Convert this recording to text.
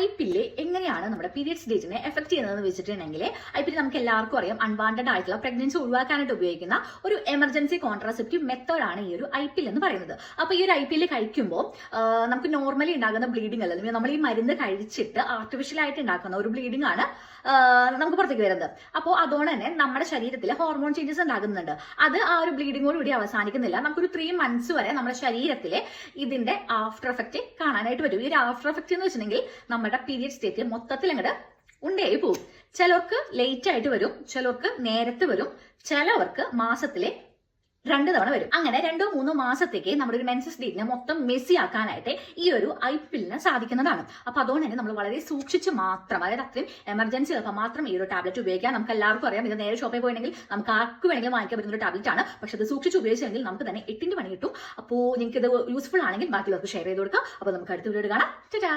IPL എങ്ങനെയാണ് നമ്മുടെ periods ഡേറ്റിനെ effect ചെയ്യുന്നതെന്ന് വെച്ചിട്ടുണ്ടെങ്കിൽ ഐപിഎൽ നമുക്ക് എല്ലാവർക്കും അറിയാം അൺവാണ്ടഡ് ആയിട്ടുള്ള പ്രഗ്നൻസി ഒഴിവാക്കാനായിട്ട് ഉപയോഗിക്കുന്ന ഒരു എമർജൻസി കോൺട്രാസെപ്റ്റീവ് മെത്തേഡാണ് ഈ ഒരു ഐപിഎൽ എന്ന് പറയുന്നത്. അപ്പോൾ ഈ ഒരു ഐപിഎൽ കഴിക്കുമ്പോൾ നമുക്ക് നോർമലി ഉണ്ടാകുന്ന ബ്ലീഡിംഗ് അല്ല, നമ്മൾ ഈ മരുന്ന് കഴിച്ചിട്ട് ആർട്ടിഫിഷ്യൽ ആയിട്ട് ഉണ്ടാക്കുന്ന ഒരു ബ്ലീഡിംഗ് ആണ് നമുക്ക് പുറത്തേക്ക് വരുന്നത്. അപ്പോൾ അതുകൊണ്ട് തന്നെ നമ്മുടെ ശരീരത്തിൽ ഹോർമോൺ ചേഞ്ചസ് ഉണ്ടാകുന്നുണ്ട്. അത് ആ ഒരു ബ്ലീഡിങ്ങോടുകൂടി അവസാനിക്കുന്നില്ല. നമുക്കൊരു 3 months വരെ നമ്മുടെ ശരീരത്തിൽ ഇതിന്റെ ആഫ്റ്റർ എഫക്റ്റ് കാണാനായിട്ട് പറ്റും. ഈ ഒരു ആഫ്റ്റർ എഫക്റ്റ് എന്ന് വെച്ചിട്ടുണ്ടെങ്കിൽ നമ്മുടെ പീരിയഡ് സ്റ്റേറ്റ് മൊത്തത്തിൽ അങ്ങോട്ട് ഉണ്ടായി പോകും. ചിലർക്ക് ലേറ്റ് ആയിട്ട് വരും, ചിലർക്ക് നേരത്തെ വരും, ചിലവർക്ക് മാസത്തിലെ 2 തവണ വരും. അങ്ങനെ 2-3 മാസത്തേക്ക് നമ്മുടെ ഒരു മെൻസസ് ഡേറ്റിനെ മൊത്തം മെസ്സി ആക്കാനായിട്ട് ഈ ഒരു ഐപിഎല്ലിന് സാധിക്കുന്നതാണ്. അപ്പൊ അതുകൊണ്ട് തന്നെ നമ്മൾ വളരെ സൂക്ഷിച്ച് മാത്രം, അതായത് അത്രയും എമർജൻസി ഉള്ളപ്പോൾ മാത്രം ഈ ഒരു ടാബ്ലറ്റ് ഉപയോഗിക്കാം. നമുക്ക് എല്ലാവർക്കും അറിയാം, ഇത് നേരെ ഷോപ്പിൽ പോയിട്ടുണ്ടെങ്കിൽ നമുക്ക് ആർക്ക് വേണമെങ്കിലും വാങ്ങിക്കാൻ പറ്റുന്ന ഒരു ടാബ്ലറ്റ് ആണ്. പക്ഷെ അത് സൂക്ഷിച്ച് ഉപയോഗിച്ചെങ്കിൽ നമുക്ക് തന്നെ 8 പണി കിട്ടും. അപ്പോൾ നിങ്ങൾക്ക് ഇത് യൂസ്ഫുൾ ആണെങ്കിൽ ബാക്കിയുള്ളവർക്ക് ഷെയർ ചെയ്ത് കൊടുക്കാം. അപ്പോൾ നമുക്ക് അടുത്ത വീഡിയോ കാണാം. ടാറ്റാ.